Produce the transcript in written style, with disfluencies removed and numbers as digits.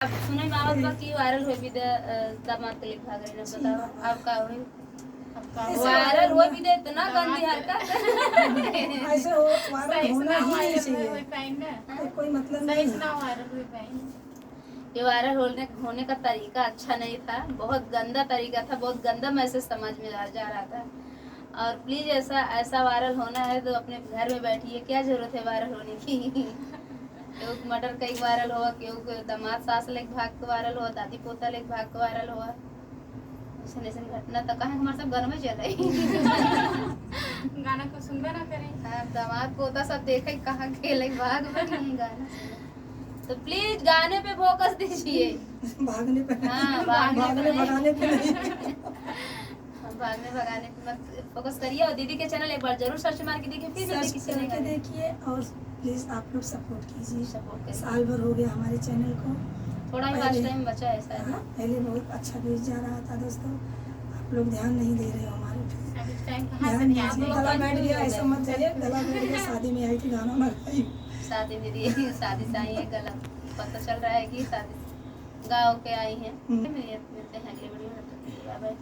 अब सुने मावत बा की वायरल होई भी दामाद के लिए भाग रही ना बताओ अब का होई वायरल हो भी दे इतना गंदी हरकत ऐसे हो वायरल होना ही नहीं चाहिए, कोई मतलब नहीं है। ये वायरल होने का तरीका अच्छा नहीं था, बहुत गंदा तरीका था, बहुत गंदा मैसेज समाज में जा रहा था। और प्लीज ऐसा वायरल होना है तो अपने घर में बैठिए, क्या जरूरत है वायरल होने की। क्यों मर्डर का एक वायरल हुआ, क्यों दामाद सास लेके भाग के वायरल हुआ, दादी पोता लेके भाग के वायरल हुआ। ऐसा घटना तो कहाँ हमारे सब घर में चले गाना को सुनबे ना करें। हाँ, दामाद पोता सब देखे कहाँ खेले भाग में गाना। तो प्लीज गाने पे फोकस दीजिए, भागने पे हाँ भागने भगाने पे नहीं। भागने भगाने पे मत फोकस करिए। और दीदी के चैनल एक बार जरूर सर्च मार के देखिए, फिर सर्च किसी करके ने देखिए और प्लीज आप लोग सपोर्ट कीजिए। सपोर्ट करिए। साल भर हो गया हमारे चैनल को, थोड़ा ही वाच टाइम बचा है शायद ना। पहले बहुत अच्छा व्यूज जा रहा था दोस्तों, आप लोग ध्यान नहीं दे रहे हो हमारे पे। अब इस टाइम कहाँ से ध्यान ध्यान दीजिए। दें? गला बैठ गया ऐसा मत जाइए, गला बैठ गया, शादी में आई थी गाना ना गाई। शादी में दी शादी से आई है, गला पता चल रहा है कि शादी गाँव के आई हैं। मिलते हैं अगले वीडियो में, बाय बाय।